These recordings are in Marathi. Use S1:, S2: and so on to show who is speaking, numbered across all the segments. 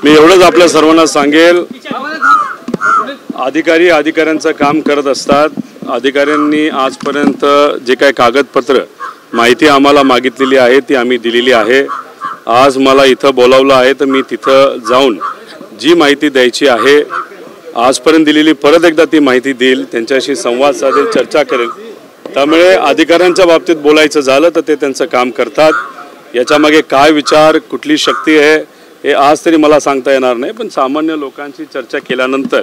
S1: मी एवढंच आपल्या सर्वांना सांगेल, अधिकाऱ्यांचं काम करत असतात. अधिकाऱ्यांनी आजपर्यंत जे काही कागदपत्र माहिती आम्हाला मागितलेली आहे ती आम्ही दिलेली आहे. आज मला इथं बोलावलं आहे तर मी तिथं जाऊन जी माहिती द्यायची आहे आजपर्यंत दिलेली परत एकदा ती माहिती देईल, त्यांच्याशी संवाद साधेल, चर्चा करेल. त्यामुळे अधिकाऱ्यांच्या बाबतीत बोलायचं झालं तर ते त्यांचं काम करतात. याच्यामागे काय विचार, कुठली शक्ती आहे हे आज तरी मला सांगता येणार नाही, पण सामान्य लोकांची चर्चा केल्यानंतर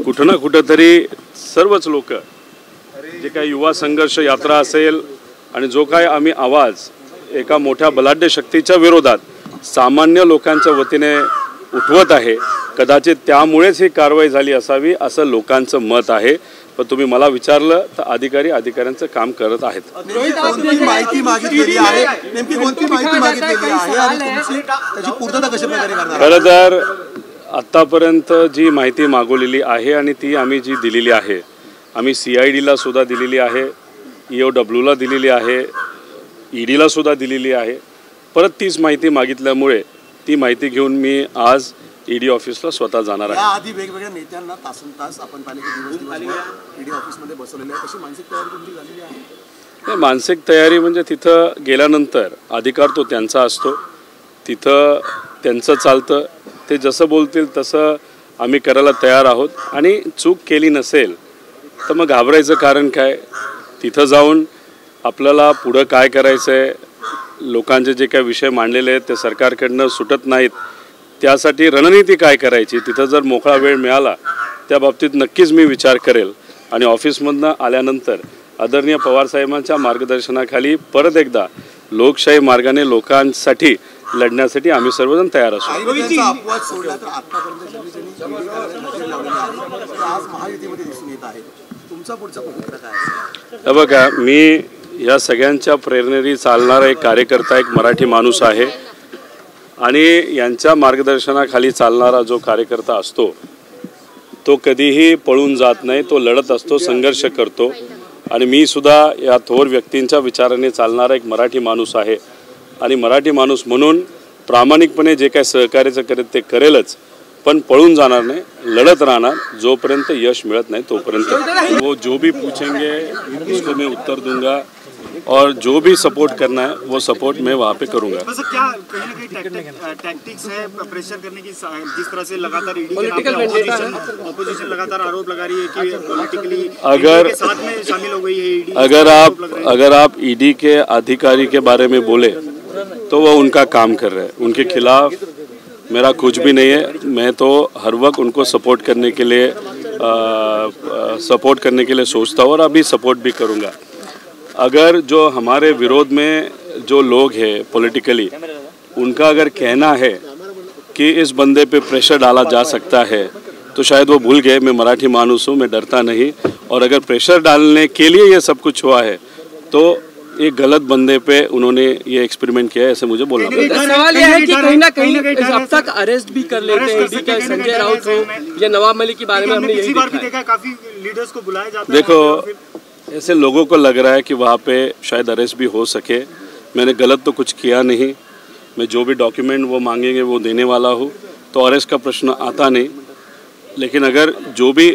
S1: कुठं ना कुठंतरी सर्वच लोक, जे काही युवा संघर्ष यात्रा असेल आणि जो काय आम्ही आवाज एका मोठ्या बलाढ्य शक्तीच्या विरोधात सामान्य लोकांच्या वतीने उठवत आहे, कदाचित त्यामुळेच ही कारवाई झाली असावी असं लोकांचं मत आहे. पण तुम्ही मला विचारलं तर अधिकाऱ्यांचं काम करत आहेत.
S2: माहिती मागितलेली आहे, नेमकी कोणती माहिती मागितलेली आहे आणि तुमची त्याची पूर्तता कशा प्रकारे करणार?
S1: खरं तर आत्तापर्यंत जी माहिती मागवलेली आहे आणि ती आम्ही जी दिलेली आहे, आम्ही CIDला सुद्धा दिलेली आहे, EOWला दिलेली आहे, EDला सुद्धा दिलेली आहे. परत तीच माहिती मागितल्यामुळे ती माहिती घेऊन मी आज ED ऑफिसला स्वतः जाणार आहे.
S2: याआधी वेगवेगळ्या नेत्यांना तासनतास आपण पाहिले की दिवस ED ऑफिसमध्ये बसवलेले आहे, कशी मानसिक तयारी तुमची झालेली आहे?
S1: नाही, मानसिक तयारी म्हणजे तिथं गेल्यानंतर अधिकार तो त्यांचा असतो, तिथं त्यांचं चालतं, ते जसं बोलतील तसं आम्ही करायला तयार आहोत. आणि चूक केली नसेल तर मग घाबरायचं कारण काय? तिथं जाऊन आपल्याला पुढं काय करायचं आहे, लोकांचे जे काही विषय मांडलेले आहेत ते सरकारकडनं सुटत नाहीत, त्यासाठी रणनीती काय करायची, तिथं जर मोकळा वेळ मिळाला त्या बाबतीत नक्कीच मी विचार करेल. आणि ऑफिसमधनं आल्यानंतर आदरणीय पवारसाहेबांच्या मार्गदर्शनाखाली परत एकदा लोकशाही मार्गाने लोकांसाठी लढण्यासाठी आम्ही सर्वजण तयार असू. बघा, मी या सगळ्यांच्या प्रेरणेने चालणारा एक कार्यकर्ता, एक मराठी माणूस आहे आणि यांच्या मार्गदर्शनाखाली चालणारा जो कार्यकर्ता असतो तो कधीही पळून जात नाही, तो लढत असतो, संघर्ष करतो. आणि मी सुद्धा या थोर व्यक्तींच्या विचाराने चालणारा एक मराठी माणूस आहे आणि मराठी माणूस म्हणून प्रामाणिकपणे जे काय सहकार्याचं करेल ते करेलच, पण पळून जाणार नाही, लढत राहणार जोपर्यंत यश मिळत नहीं तोपर्यंत. वो जो भी पूछेंगे उसको मैं उत्तर दूंगा और जो भी सपोर्ट करना है वो सपोर्ट मैं वहाँ पे करूँगा.
S3: क्या कहीं ना कहीं टैक्टिक्स है प्रेशर करने की, जिस तरह से लगातार ऑपोजिशन लगातार आरोप लगा रही है कि पॉलिटिकली साथ में शामिल हो गई है ED.
S1: अगर आप ED के अधिकारी के बारे में बोले तो वो उनका काम कर रहे हैं, उनके खिलाफ मेरा कुछ भी नहीं है. मैं तो हर वक्त उनको सपोर्ट करने के लिए सोचता हूँ और अभी सपोर्ट भी करूँगा. अगर जो हमारे विरोध में जो लोग हैं पॉलिटिकली, उनका अगर कहना है कि इस बंदे पे प्रेशर डाला जा सकता है तो शायद वो भूल गए मैं मराठी मानुस हूँ, मैं डरता नहीं. और अगर प्रेशर डालने के लिए ये सब कुछ हुआ है तो एक गलत बंदे पे उन्होंने ये एक्सपेरिमेंट किया है, ऐसे मुझे बोलना पड़ेगा.
S4: सवाल यह है कि कहीं ना कहीं अब तक अरेस्ट भी कर लेते हैं ED के संजय राउत हो या नवाब मलिक के बारे में हमने यही देखा है.
S3: काफी लीडर्स को बुलाया जाता है.
S1: देखो, ऐसे लोगों को लग रहा है कि वहाँ पे शायद अरेस्ट भी हो सके. मैंने गलत तो कुछ किया नहीं, मैं जो भी डॉक्यूमेंट वो मांगेंगे वो देने वाला हूँ, तो अरेस्ट का प्रश्न आता नहीं. लेकिन अगर जो भी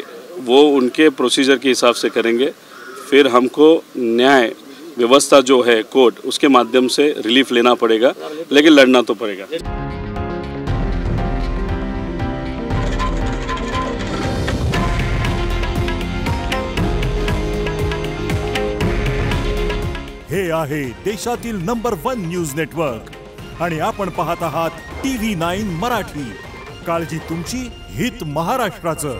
S1: वो उनके प्रोसीजर के हिसाब से करेंगे फिर हमको न्याय व्यवस्था जो है कोर्ट, उसके माध्यम से रिलीफ लेना पड़ेगा, लेकिन लड़ना तो पड़ेगा.
S5: हे आहे देशातील नंबर 1 न्यूज नेटवर्क आणि आपण पाहत आहात TV9 मराठी. काळजी तुमची, हित महाराष्ट्राचं.